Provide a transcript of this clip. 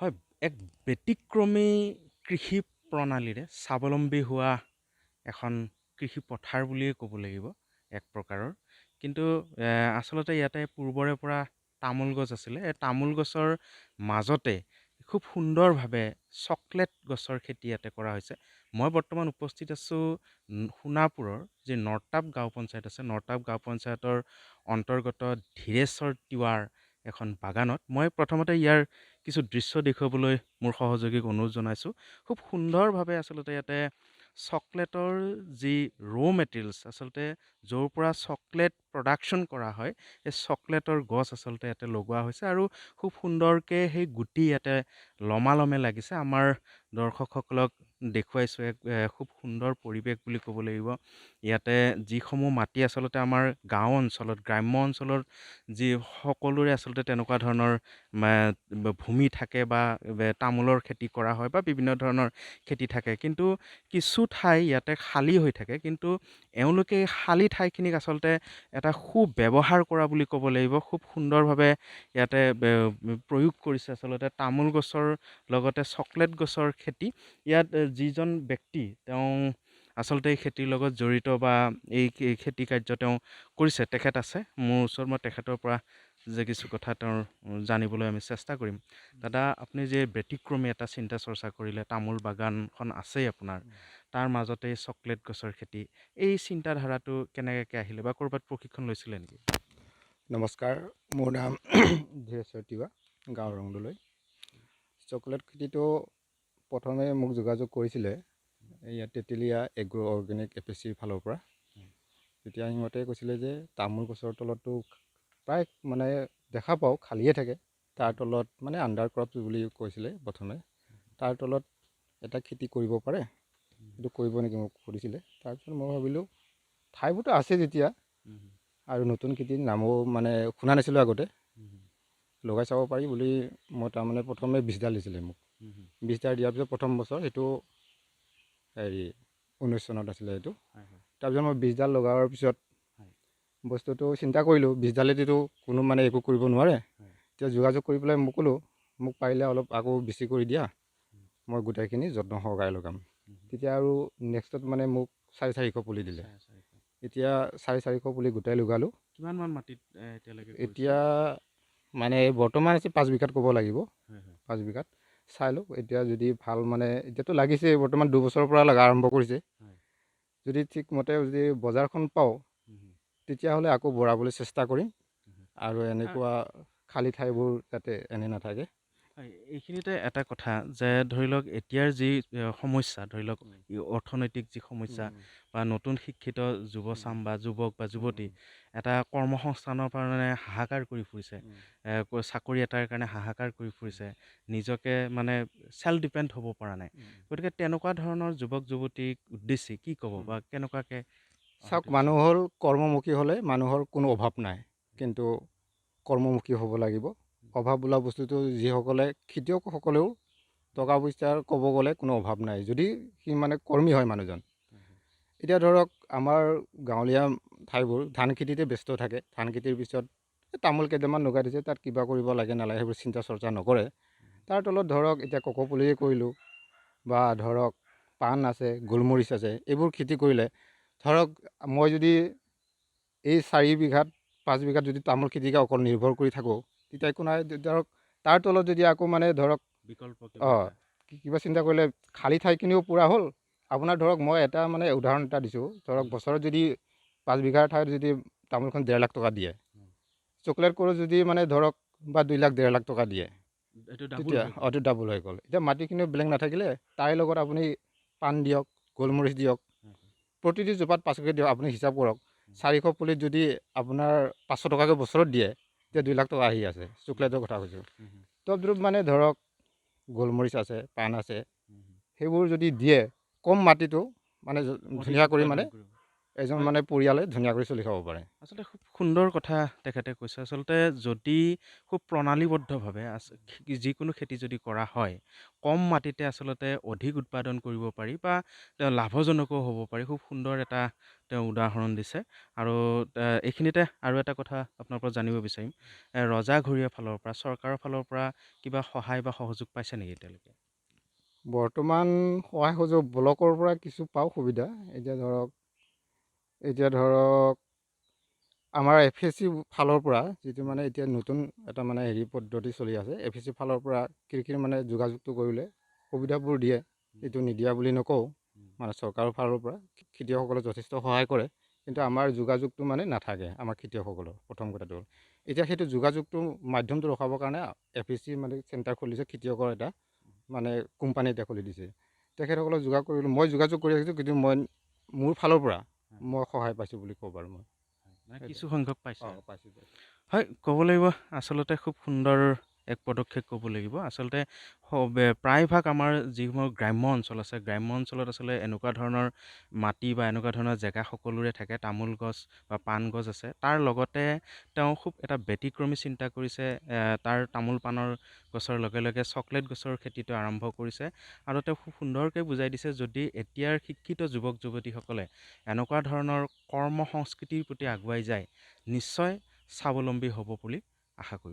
হয়, এক ব্যতিক্ৰমী কৃষি প্ৰণালীৰে স্বাৱলম্বী হোৱা এখন কৃষি পথাৰ বুলিয়েই ক'ব লাগিব এক প্ৰকাৰৰ। কিন্তু আচলতে ইয়াতে পূৰ্বৰে পৰা তামোল গছ আছিলে। এই তামোল গছৰ মাজতে খুব সুন্দৰভাৱে চকলেট গছৰ খেতি ইয়াতে কৰা হৈছে। মই বৰ্তমান উপস্থিত আছোঁ সোণাপুৰৰ যি নৰ্তাপ গাঁও পঞ্চায়ত আছে, নৰ্তাপ গাঁও পঞ্চায়তৰ অন্তৰ্গত ধীৰেশ্বৰ তিৱাৰ এখন বাগানত। মই প্ৰথমতে ইয়াৰ কিছু দৃশ্য দেখুৱাবলৈ মোৰ সহযোগীক অনুৰোধ জনাইছোঁ। খুব সুন্দৰভাৱে আচলতে ইয়াতে চকলেটৰ যি মেটেৰিয়েলছ আচলতে য'ৰ পৰা চকলেট প্ৰডাকশ্যন কৰা হয়, সেই চকলেটৰ গছ আচলতে ইয়াতে লগোৱা হৈছে আৰু খুব সুন্দৰকৈ সেই গুটি ইয়াতে লমালমে লাগিছে। আমাৰ দৰ্শকসকলক দেখুৱাইছোঁ এক খুব সুন্দৰ পৰিৱেশ বুলি ক'ব লাগিব। ইয়াতে যিসমূহ মাটি আচলতে আমাৰ গাঁও অঞ্চলত, গ্ৰাম্য অঞ্চলত যি সকলোৰে আচলতে তেনেকুৱা ধৰণৰ ভূমি থাকে বা তামোলৰ খেতি কৰা হয় বা বিভিন্ন ধৰণৰ খেতি থাকে, কিন্তু কিছু ঠাই ইয়াতে খালী হৈ থাকে। কিন্তু এওঁলোকে এই খালী ঠাইখিনিক আচলতে এটা সুব্যৱহাৰ কৰা বুলি ক'ব লাগিব। খুব সুন্দৰভাৱে ইয়াতে প্ৰয়োগ কৰিছে আচলতে তামোল গছৰ লগতে চকলেট গছৰ খেতি। ইয়াত যিজন ব্যক্তি তেওঁ আচলতে এই খেতিৰ লগত জড়িত বা এই খেতি কাৰ্য তেওঁ কৰিছে, তেখেত আছে মোৰ ওচৰত। মই তেখেতৰ পৰা যে কিছু কথা তেওঁৰ জানিবলৈ আমি চেষ্টা কৰিম। দাদা, আপুনি যে ব্যতিক্ৰমী এটা চিন্তা চৰ্চা কৰিলে, তামোল বাগানখন আছেই আপোনাৰ, তাৰ মাজতে চকলেট গছৰ খেতি, এই চিন্তাধাৰাটো কেনেকৈ আহিলে বা ক'ৰবাত প্ৰশিক্ষণ লৈছিলে নেকি? নমস্কাৰ, মোৰ নাম ধীৰেশ্বৰ তিৱা, গাঁও ৰংদলৈ। চকলেট খেতিটো প্ৰথমে মোক যোগাযোগ কৰিছিলে ইয়াত তেতেলীয়া এগ্ৰ' অৰ্গেনিক এপিচিৰ ফালৰ পৰা। তেতিয়া সিহঁতে কৈছিলে যে তামোল গছৰ তলততো প্ৰায় মানে দেখা পাওঁ খালীয়ে থাকে, তাৰ তলত মানে আণ্ডাৰ ক্ৰপছ বুলি কৈছিলে প্ৰথমে। তাৰ তলত এটা খেতি কৰিব পাৰে, সেইটো কৰিব নেকি মোক সুধিছিলে। তাৰপিছত মই ভাবিলোঁ ঠাইবোৰতো আছে যেতিয়া, আৰু নতুন খেতিৰ নামো মানে শুনা নাছিলোঁ আগতে, লগাই চাব পাৰি বুলি মই তাৰমানে প্ৰথমে 20ডাল দিছিলে মোক। 20ডাল দিয়াৰ পিছত প্ৰথম বছৰ সেইটো 19 চনত আছিলে সেইটো। তাৰপিছত মই 20ডাল লগাৰ পিছত বস্তুটো চিন্তা কৰিলোঁ 20ডালেতো কোনো মানে একো কৰিব নোৱাৰে। তেতিয়া যোগাযোগ কৰি পেলাই মোক ক'লোঁ, মোক পাৰিলে অলপ আকৌ বেছি কৰি দিয়া, মই গোটেইখিনি যত্ন সহকাৰে লগাম। তেতিয়া আৰু নেক্সটত মানে মোক 450 পুলি দিলে। এতিয়া 450 পুলি গোটাই লগালোঁ। কিমানমান মাটিত এতিয়ালৈকে? এতিয়া মানে বৰ্তমান আছে 5 বিঘাত ক'ব লাগিব। 5 বিঘাত চাই লওক এতিয়া যদি ভাল মানে এতিয়াতো লাগিছে বৰ্তমান 2 বছৰৰ পৰা লগা আৰম্ভ কৰিছে। যদি ঠিকমতে যদি বজাৰখন পাওঁ তেতিয়াহ'লে আকৌ বঢ়াবলৈ চেষ্টা কৰিম, আৰু এনেকুৱা খালী ঠাইবোৰ যাতে এনে নাথাকে। এইখিনিতে এটা কথা যে ধৰি লওক এতিয়াৰ যি সমস্যা, ধৰি লওক অৰ্থনৈতিক যি সমস্যা বা নতুন শিক্ষিত যুৱচাম বা যুৱক বা যুৱতী এটা কৰ্মসংস্থানৰ কাৰণে হাহাকাৰ কৰি ফুৰিছে, চাকৰি এটাৰ কাৰণে হাহাকাৰ কৰি ফুৰিছে, নিজকে মানে চেল্ফ ডিপেণ্ড হ'ব পৰা নাই। গতিকে তেনেকুৱা ধৰণৰ যুৱক যুৱতীক উদ্দেশ্যি কি ক'ব বা কেনেকুৱাকৈ? চাওক, মানুহ হ'ল কৰ্মমুখী হ'লে মানুহৰ কোনো অভাৱ নাই, কিন্তু কৰ্মমুখী হ'ব লাগিব। অভাৱ বোলা বস্তুটো যিসকলে খেতিয়কসকলেও টকা পইচাৰ ক'ব গ'লে কোনো অভাৱ নাই, যদি সি মানে কৰ্মী হয় মানুহজন। এতিয়া ধৰক আমাৰ গাঁৱলীয়া ঠাইবোৰ ধান খেতিতে ব্যস্ত থাকে, ধান খেতিৰ পিছত তামোল কেইটামান লগাই দিছে, তাত কিবা কৰিব লাগে নালাগে সেইবোৰ চিন্তা চৰ্চা নকৰে। তাৰ তলত ধৰক এতিয়া ককো পুলিয়ে কৰিলোঁ বা ধৰক পাণ আছে, গোলমৰিচ আছে, এইবোৰ খেতি কৰিলে ধৰক মই যদি এই 4 বিঘাত 5 বিঘাত যদি তামোল খেতিকে অকল নিৰ্ভৰ কৰি থাকোঁ তেতিয়া একো নাই। ধৰক তাৰ তলত যদি আকৌ মানে ধৰক বিকল্প কিবা চিন্তা কৰিলে খালী ঠাইখিনিও পূৰা হ'ল। আপোনাৰ ধৰক মই এটা মানে উদাহৰণ এটা দিছোঁ, ধৰক বছৰত যদি 5 বিঘাৰ ঠাইত যদি তামোলখন 1.5 লাখ টকা দিয়ে, চকলেট কৰোঁ যদি মানে ধৰক বা 2 লাখ 1.5 লাখ টকা দিয়ে, তেতিয়া এইটো ডাবল হৈ গ'ল। এতিয়া মাটিখিনিও বেলেগ নাথাকিলে তাৰে লগত আপুনি পাণ দিয়ক, গোলমৰিচ দিয়ক, প্ৰতিটো জোপাত 5 দিয়ক, আপুনি হিচাপ কৰক 400 পুলিত যদি আপোনাৰ 500 টকাকৈ বছৰত দিয়ে, তেতিয়া 2 লাখ টকা আহি আছে। চকলেটৰ কথা কৈছোঁ। তদ্ৰূপ মানে ধৰক গোলমৰিচ আছে, পাণ আছে, সেইবোৰ যদি দিয়ে কম মাটিটো মানে ধুনীয়া কৰি মানে এজন হয়। মানে পৰিয়ালে ধুনীয়াকৈ চলি খাব পাৰে। আচলতে খুব সুন্দৰ কথা তেখেতে কৈছে। আচলতে যদি খুব প্ৰণালীবদ্ধভাৱে যিকোনো খেতি যদি কৰা হয়, কম মাটিতে আচলতে অধিক উৎপাদন কৰিব পাৰি বা লাভজনকো হ'ব পাৰি। খুব সুন্দৰ এটা তেওঁ উদাহৰণ দিছে। আৰু এইখিনিতে আৰু এটা কথা আপোনাৰ পৰা জানিব বিচাৰিম। ৰজাঘৰীয়া ফালৰ পৰা, চৰকাৰৰ ফালৰ পৰা কিবা সহায় বা সহযোগ পাইছে নেকি এতিয়ালৈকে? বৰ্তমান সহায় সুযোগ ব্লকৰ পৰা কিছু পাওঁ সুবিধা। এতিয়া ধৰক আমাৰ FSC ফালৰ পৰা যিটো মানে এতিয়া নতুন এটা মানে হেৰি পদ্ধতি চলি আছে, FSC ফালৰ পৰা কৃষিৰ মানে যোগাযোগটো কৰিলে সুবিধাবোৰ দিয়ে। এইটো নিদিয়া বুলি নকওঁ, মানে চৰকাৰৰ ফালৰ পৰা খেতিয়কসকলে যথেষ্ট সহায় কৰে। কিন্তু আমাৰ যোগাযোগটো মানে নাথাকে আমাৰ খেতিয়কসকলৰ, প্ৰথম কথাটো হ'ল। এতিয়া সেইটো যোগাযোগটো মাধ্যমটো ৰখাবৰ কাৰণে FSC মানে চেণ্টাৰ খুলিছে, খেতিয়কৰ এটা মানে কোম্পানী এটা খুলি দিছে। তেখেতসকলক মই যোগাযোগ কৰি আহিছোঁ, কিন্তু মোৰ ফালৰ পৰা মই সহায় পাইছোঁ বুলি ক'ব পাৰোঁ মই। মানে কিছু সংখ্যক পাইছে আৰু। পাইছোঁ। হয়, ক'ব লাগিব আচলতে খুব সুন্দৰ এক পদক্ষেপ ক'ব লাগিব। আচলতে প্ৰায়ভাগ আমাৰ যিসমূহ গ্ৰাম্য অঞ্চল আছে, গ্ৰাম্য অঞ্চলত আচলতে এনেকুৱা ধৰণৰ মাটি বা এনেকুৱা ধৰণৰ জেগা সকলোৰে থাকে। তামোল গছ বা পাণ গছ আছে। তাৰ লগতে তেওঁ খুব এটা ব্যতিক্ৰমী চিন্তা কৰিছে। তাৰ তামোল পাণৰ গছৰ লগে লগে চকলেট গছৰ খেতিটো আৰম্ভ কৰিছে। আৰু তেওঁ খুব সুন্দৰকৈ বুজাই দিছে, যদি এতিয়াৰ শিক্ষিত যুৱক যুৱতীসকলে এনেকুৱা ধৰণৰ কৰ্ম সংস্কৃতিৰ প্ৰতি আগুৱাই যায়, নিশ্চয় স্বাৱলম্বী হ'ব বুলি আশা কৰোঁ।